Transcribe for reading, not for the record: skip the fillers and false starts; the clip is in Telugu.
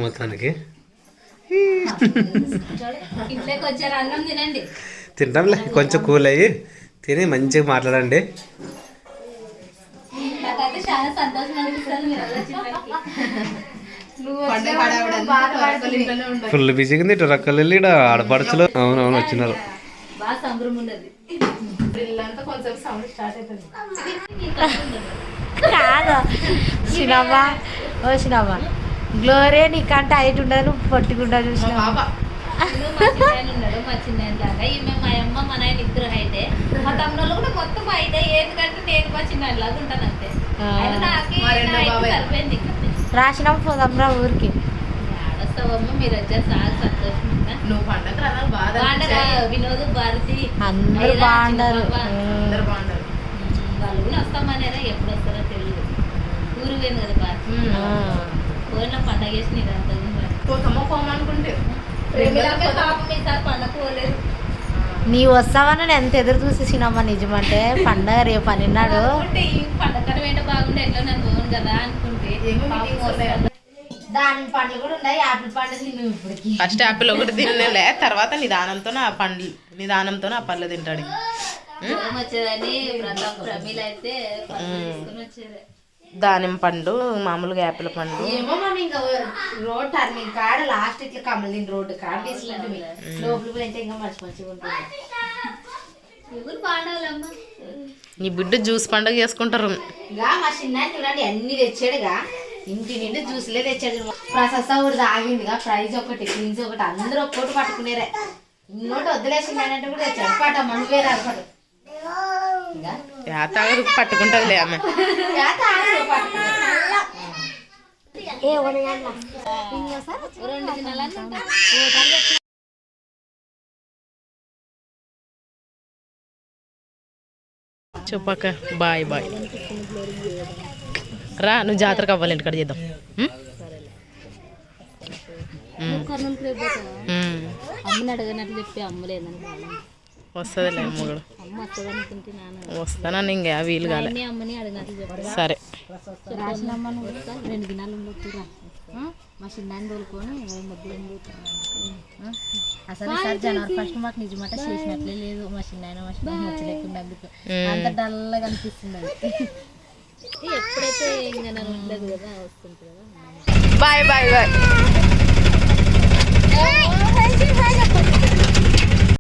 మొత్తానికి ఇంట్లోకి వచ్చారు, అన్నం తినండి. తింటాంలే, కొంచెం కూల్ అయ్యి తిని మంచిగా మాట్లాడండి. నాకైతే చాలా సంతోషం అనిపిస్తుంది మీరు ఫుల్ బిజీగా ఉంది. ఇటు రక్కలు వెళ్ళి ఆడపడుచులు అవునవును వచ్చినారు. బాగా సంబరం ఉండదు. కాదు సినమ్మా, ఓ సినమ్మా గ్లోరీ నీకంటే హైట్ ఉండదు, నువ్వు పొట్టిగుండా చూసినావు. మా చిన్న లాగా ఈమె మా అమ్మ మా నాయన ఇద్దరు హైటే, మా తమ్ముళ్ళు కూడా మొత్తం హైటే. ఎందుకంటే నేను మా చిన్న లాగా ఉంటాను అంతే. సరిపోయింది. రాసినాం పోదాంరా ఊరికి. ఆడస్తావమ్మ, మీరు వచ్చారు చాలా సంతోషం. నువ్వు పండగ వినోద్ భారతి అందరూ బాగుంటారు. వాళ్ళు కూడా వస్తామనేరా, ఎప్పుడు వస్తారో తెలియదు. ఊరు పోయింది కదా భారతి, పోయిన పండగ చేసి నేను అంత పోమనుకుంటే పండగ పోలేదు. నీ వస్తావని నేను ఎంత ఎదురు చూసేసినమ్మా. నిజమంటే పండగ రేపు అనిన్నాడు. ఈ పండగ ఏంటో బాగుండే, ఎట్లా నేను పోను కదా అనుకుంటే దాని పండ్లు కూడా ఉన్నాయి. యాపిల్ పండు తిను. ఇప్పటికి ఫస్ట్ యాపిల్ ఒకటి తినలే, తర్వాత నిదానంతో ఆ పండ్లు నిదానంతో ఆ పళ్ళు తింటాడు. వచ్చేదని ప్రమీల అయితే వచ్చేది. దానిమ్మ పండు, మామూలుగా యాపిల్ పండు. ఏమో మనం ఇంకా రోడ్ టర్నింగ్ కాడ లాస్ట్ ఇట్లా కమలిన్ రోడ్డు కాడ తీసుకుంటే లోపలికి వెళ్తే ఇంకా మంచిగా ఉంటుంది. ఎవరు బాగుండాలమ్మా. నీ బిడ్డ జ్యూస్ పండుగ చేసుకుంటారు. ఇంకా మా చిన్న చూడండి అన్ని తెచ్చాడుగా, ఇంటి నిండి జ్యూస్లే తెచ్చాడు. ప్రసస్త కూడా తాగిందిగా, ప్రైజ్ ఒకటి క్లీన్స్ ఒకటి అందరూ ఒక్కోటి పట్టుకునేరే. ఇన్నోటి వదిలేసిందంటే కూడా తెచ్చాడు. పాట మనవే రాడు తాగదు పట్టుకుంటుందిలే ఆమె. చెప్పక బాయ్ బాయ్ రా, నువ్వు జాతరకు అవ్వాలి, ఇంటికాడ చేద్దాం. అమ్మని అడగనట్లు చెప్పి అమ్మలేదని వస్తుందిలే అమ్మ కూడా. అమ్మ వస్తుందనుకుంటే వస్తానని ఇంకా వీలు కాలే. అమ్మని అడగనట్లు చెప్పి సరే రాసినమ్మ 2 దినాలు ఉండొచ్చురా. మా చిన్నాన్ని తోలుకొని అసలు ఈసారి జనవరి 1 మాకు నిజమాట చేసినట్లే లేదు. మా చిన్న వచ్చలేకుండా అంత డల్గా అనిపిస్తుంది. అది ఎప్పుడైతే ఇంకా నన్ను ఉండదు కదా, వస్తుంది కదా. Bye bye bye.